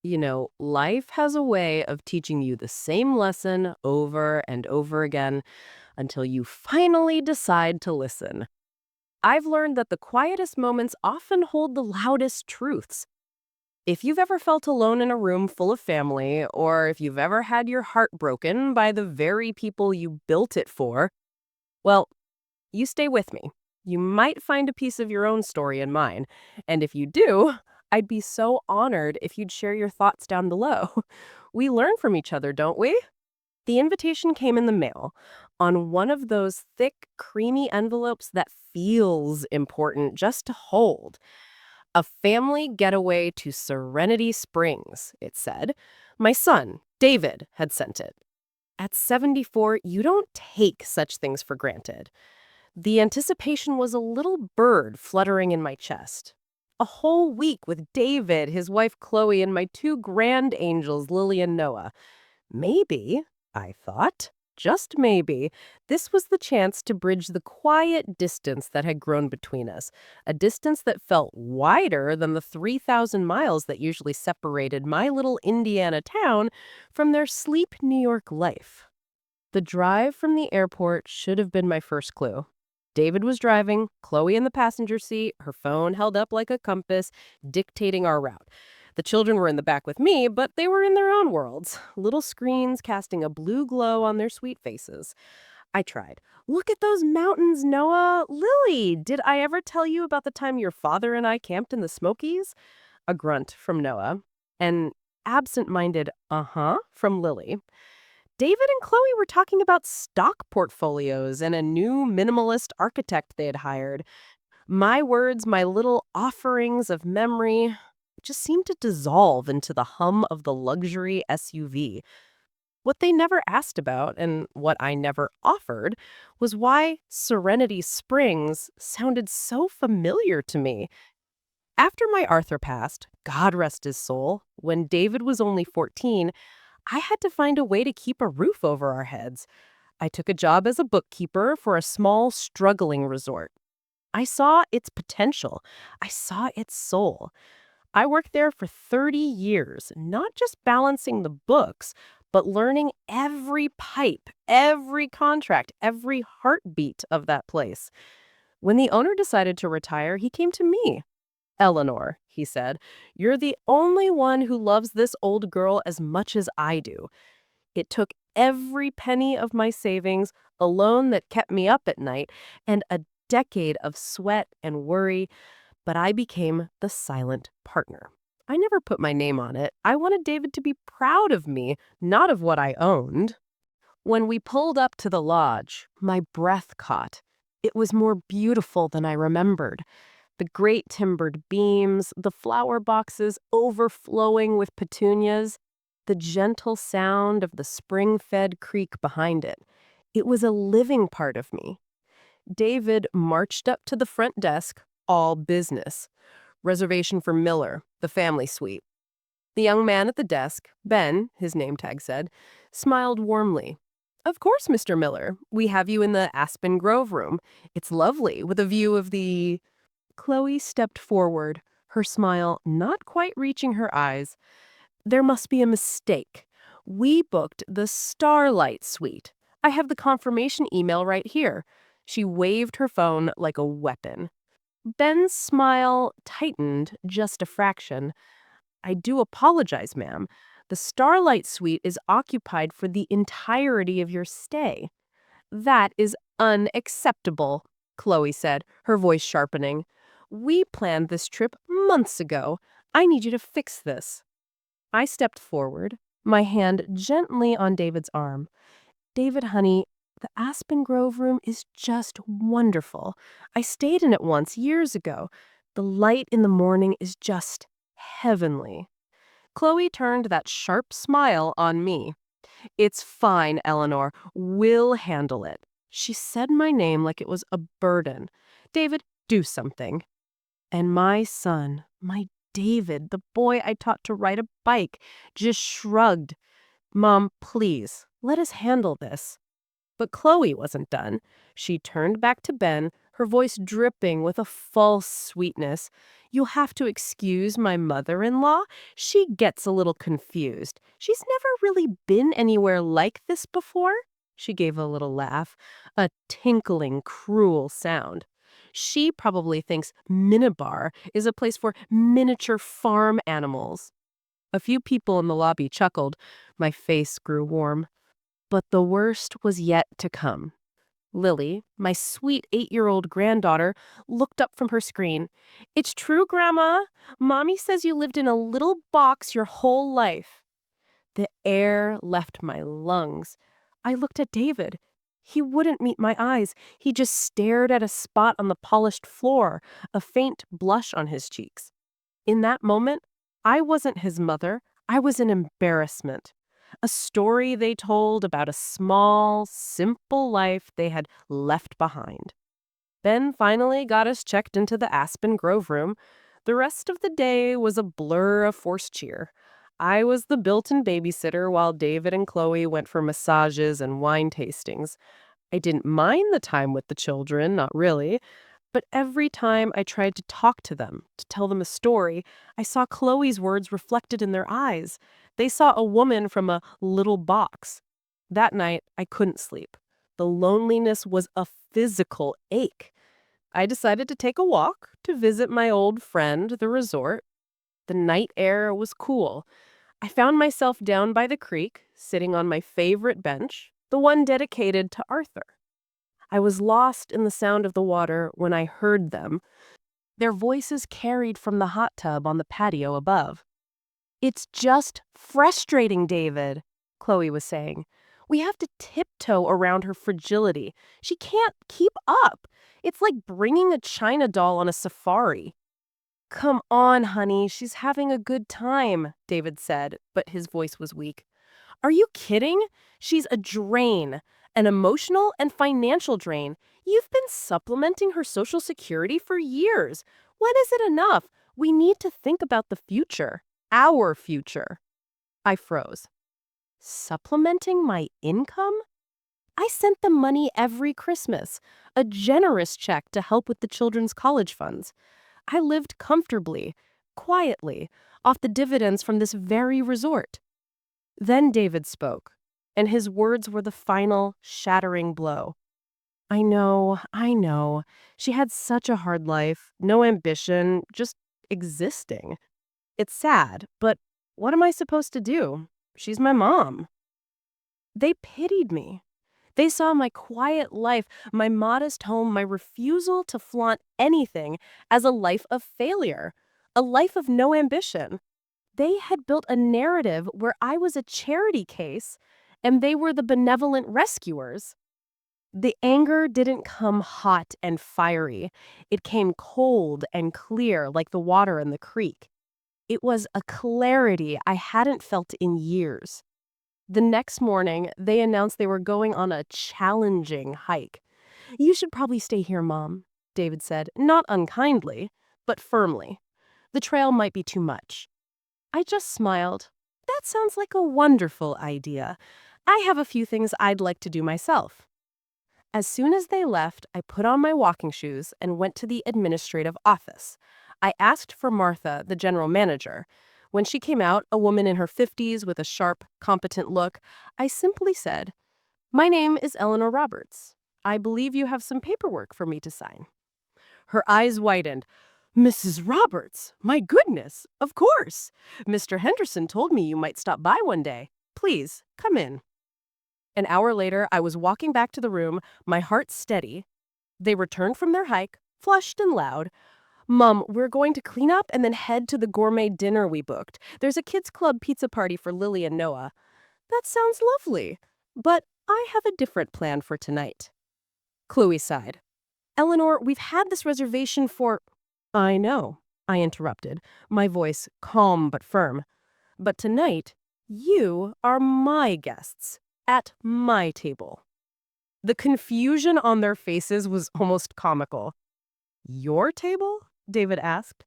Life has a way of teaching you the same lesson over and over again until you finally decide to listen. I've learned that the quietest moments often hold the loudest truths. If you've ever felt alone in a room full of family, or if you've ever had your heart broken by the very people you built it for, well, you stay with me. You might find a piece of your own story in mine. And if you do, I'd be so honored if you'd share your thoughts down below. We learn from each other, don't we? The invitation came in the mail on one of those thick, creamy envelopes that feels important just to hold. A family getaway to Serenity Springs, it said. My son, David, had sent it. At 74, you don't take such things for granted. The anticipation was a little bird fluttering in my chest. A whole week with David, his wife Chloe, and my two grand angels, Lily and Noah. Maybe, I thought, just maybe, this was the chance to bridge the quiet distance that had grown between us, a distance that felt wider than the 3,000 miles that usually separated my little Indiana town from their sleep New York life. The drive from the airport should have been my first clue. David was driving, Chloe in the passenger seat, her phone held up like a compass, dictating our route. The children were in the back with me, but they were in their own worlds, little screens casting a blue glow on their sweet faces. I tried. Look at those mountains, Noah. Lily, did I ever tell you about the time your father and I camped in the Smokies? A grunt from Noah. An absent-minded uh-huh from Lily. David and Chloe were talking about stock portfolios and a new minimalist architect they had hired. My words, my little offerings of memory, just seemed to dissolve into the hum of the luxury SUV. What they never asked about, and what I never offered, was why Serenity Springs sounded so familiar to me. After my Arthur passed, God rest his soul, when David was only 14, I had to find a way to keep a roof over our heads. I took a job as a bookkeeper for a small, struggling resort. I saw its potential. I saw its soul. I worked there for 30 years, not just balancing the books, but learning every pipe, every contract, every heartbeat of that place. When the owner decided to retire, he came to me. Eleanor, he said, you're the only one who loves this old girl as much as I do. It took every penny of my savings, a loan that kept me up at night, and a decade of sweat and worry, but I became the silent partner. I never put my name on it. I wanted David to be proud of me, not of what I owned. When we pulled up to the lodge, my breath caught. It was more beautiful than I remembered. The great timbered beams, the flower boxes overflowing with petunias, the gentle sound of the spring-fed creek behind it. It was a living part of me. David marched up to the front desk, all business. Reservation for Miller, the family suite. The young man at the desk, Ben, his name tag said, smiled warmly. Of course, Mr. Miller. We have you in the Aspen Grove room. It's lovely, with a view of the... Chloe stepped forward, her smile not quite reaching her eyes. There must be a mistake. We booked the Starlight Suite. I have the confirmation email right here. She waved her phone like a weapon. Ben's smile tightened just a fraction. I do apologize, ma'am. The Starlight Suite is occupied for the entirety of your stay. That is unacceptable, Chloe said, her voice sharpening. We planned this trip months ago. I need you to fix this. I stepped forward, my hand gently on David's arm. David, honey, the Aspen Grove room is just wonderful. I stayed in it once years ago. The light in the morning is just heavenly. Chloe turned that sharp smile on me. It's fine, Eleanor. We'll handle it. She said my name like it was a burden. David, do something. And my son, my David, the boy I taught to ride a bike, just shrugged. Mom, please, let us handle this. But Chloe wasn't done. She turned back to Ben, her voice dripping with a false sweetness. "You'll have to excuse my mother-in-law. She gets a little confused. She's never really been anywhere like this before." She gave a little laugh, a tinkling, cruel sound. "She probably thinks Minibar is a place for miniature farm animals." A few people in the lobby chuckled. My face grew warm. But the worst was yet to come. Lily, my sweet 8-year-old granddaughter, looked up from her screen. "It's true, Grandma. Mommy says you lived in a little box your whole life." The air left my lungs. I looked at David. He wouldn't meet my eyes. He just stared at a spot on the polished floor, a faint blush on his cheeks. In that moment, I wasn't his mother. I was an embarrassment. A story they told about a small, simple life they had left behind. Ben finally got us checked into the Aspen Grove room. The rest of the day was a blur of forced cheer. I was the built-in babysitter while David and Chloe went for massages and wine tastings. I didn't mind the time with the children, not really. But every time I tried to talk to them, to tell them a story, I saw Chloe's words reflected in their eyes. They saw a woman from a little box. That night, I couldn't sleep. The loneliness was a physical ache. I decided to take a walk to visit my old friend, the resort. The night air was cool. I found myself down by the creek, sitting on my favorite bench, the one dedicated to Arthur. I was lost in the sound of the water when I heard them, their voices carried from the hot tub on the patio above. "It's just frustrating, David," Chloe was saying. "We have to tiptoe around her fragility. She can't keep up. It's like bringing a China doll on a safari." "Come on, honey, she's having a good time," David said, but his voice was weak. "Are you kidding? She's a drain, an emotional and financial drain. You've been supplementing her social security for years. When is it enough? We need to think about the future, our future." I froze. Supplementing my income? I sent them money every Christmas, a generous check to help with the children's college funds. I lived comfortably, quietly, off the dividends from this very resort. Then David spoke, and his words were the final, shattering blow. I know, I know. She had such a hard life, no ambition, just existing. It's sad, but what am I supposed to do? She's my mom." They pitied me. They saw my quiet life, my modest home, my refusal to flaunt anything as a life of failure, a life of no ambition. They had built a narrative where I was a charity case and they were the benevolent rescuers. The anger didn't come hot and fiery. It came cold and clear like the water in the creek. It was a clarity I hadn't felt in years. The next morning, they announced they were going on a challenging hike. "You should probably stay here, Mom," David said, not unkindly, but firmly. "The trail might be too much." I just smiled. "That sounds like a wonderful idea. I have a few things I'd like to do myself." As soon as they left, I put on my walking shoes and went to the administrative office. I asked for Martha, the general manager. When she came out, a woman in her 50s with a sharp, competent look, I simply said, "My name is Eleanor Roberts. I believe you have some paperwork for me to sign." Her eyes widened. "Mrs. Roberts, my goodness, of course. Mr. Henderson told me you might stop by one day. Please, come in." An hour later, I was walking back to the room, my heart steady. They returned from their hike, flushed and loud. "Mom, we're going to clean up and then head to the gourmet dinner we booked. There's a kids' club pizza party for Lily and Noah." "That sounds lovely, but I have a different plan for tonight." Chloe sighed. "Eleanor, we've had this reservation for—" "I know," I interrupted, my voice calm but firm. "But tonight, you are my guests, at my table." The confusion on their faces was almost comical. "Your table?" David asked.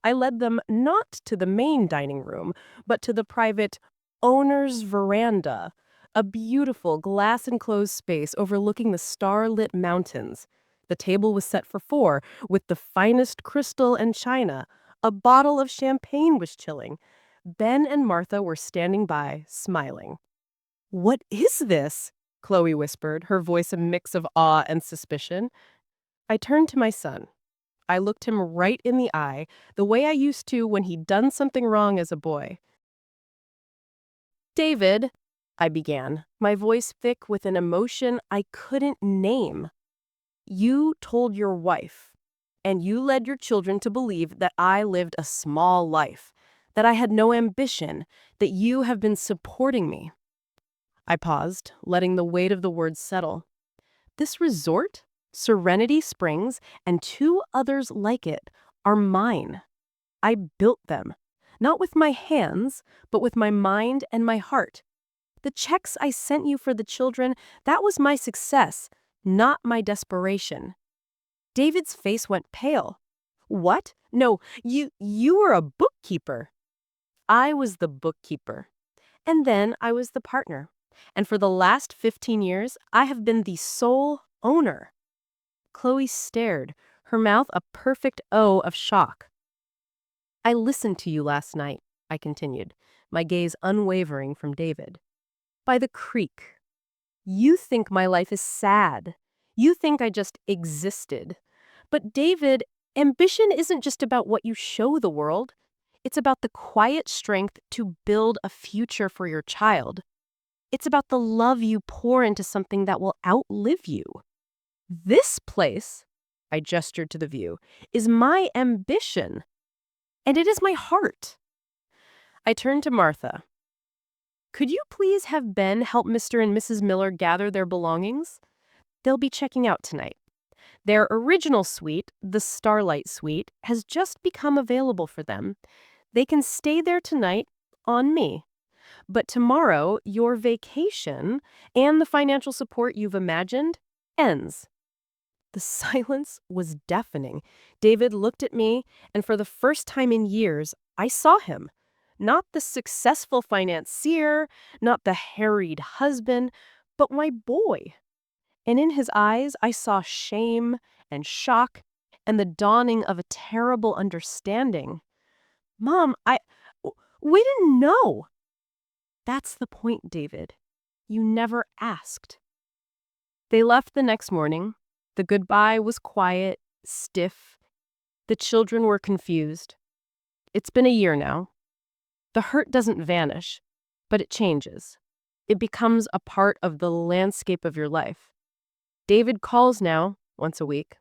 I led them not to the main dining room, but to the private owner's veranda, a beautiful glass-enclosed space overlooking the starlit mountains. The table was set for four, with the finest crystal and china. A bottle of champagne was chilling. Ben and Martha were standing by, smiling. "What is this?" Chloe whispered, her voice a mix of awe and suspicion. I turned to my son. I looked him right in the eye, the way I used to when he'd done something wrong as a boy. "David," I began, my voice thick with an emotion I couldn't name. "You told your wife, and you led your children to believe that I lived a small life, that I had no ambition, that you have been supporting me." I paused, letting the weight of the words settle. This resort, Serenity Springs, and two others like it, are mine. I built them, not with my hands, but with my mind and my heart. The checks I sent you for the children, that was my success, not my desperation. David's face went pale. "What? No, you were a bookkeeper." I was the bookkeeper. And then I was the partner. And for the last 15 years, I have been the sole owner. Chloe stared, her mouth a perfect O of shock. "I listened to you last night," I continued, my gaze unwavering from David. "By the creek. You think my life is sad. You think I just existed. But David, ambition isn't just about what you show the world. It's about the quiet strength to build a future for your child. It's about the love you pour into something that will outlive you. This place," I gestured to the view, "is my ambition. And it is my heart." I turned to Martha. "Could you please have Ben help Mr. and Mrs. Miller gather their belongings? They'll be checking out tonight. Their original suite, the Starlight Suite, has just become available for them. They can stay there tonight on me. But tomorrow, your vacation and the financial support you've imagined ends." The silence was deafening. David looked at me, and for the first time in years, I saw him. Not the successful financier, not the harried husband, but my boy. And in his eyes, I saw shame and shock and the dawning of a terrible understanding. "Mom, we didn't know." "That's the point, David. You never asked." They left the next morning. The goodbye was quiet, stiff. The children were confused. It's been a year now. The hurt doesn't vanish, but it changes. It becomes a part of the landscape of your life. David calls now, once a week.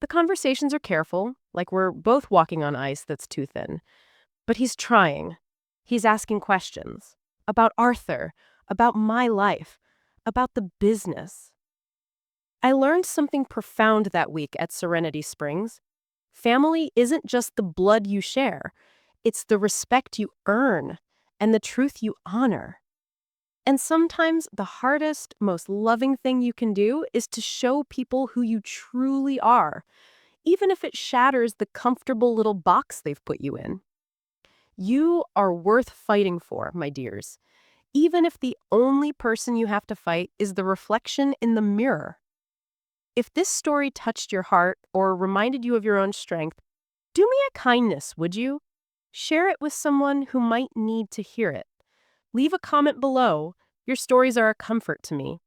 The conversations are careful, like we're both walking on ice that's too thin. But he's trying. He's asking questions about Arthur, about my life, about the business. I learned something profound that week at Serenity Springs. Family isn't just the blood you share. It's the respect you earn and the truth you honor. And sometimes the hardest, most loving thing you can do is to show people who you truly are, even if it shatters the comfortable little box they've put you in. You are worth fighting for, my dears, even if the only person you have to fight is the reflection in the mirror. If this story touched your heart or reminded you of your own strength, do me a kindness, would you? Share it with someone who might need to hear it. Leave a comment below. Your stories are a comfort to me.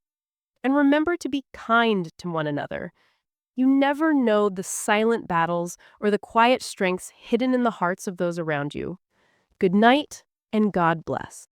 And remember to be kind to one another. You never know the silent battles or the quiet strengths hidden in the hearts of those around you. Good night, and God bless.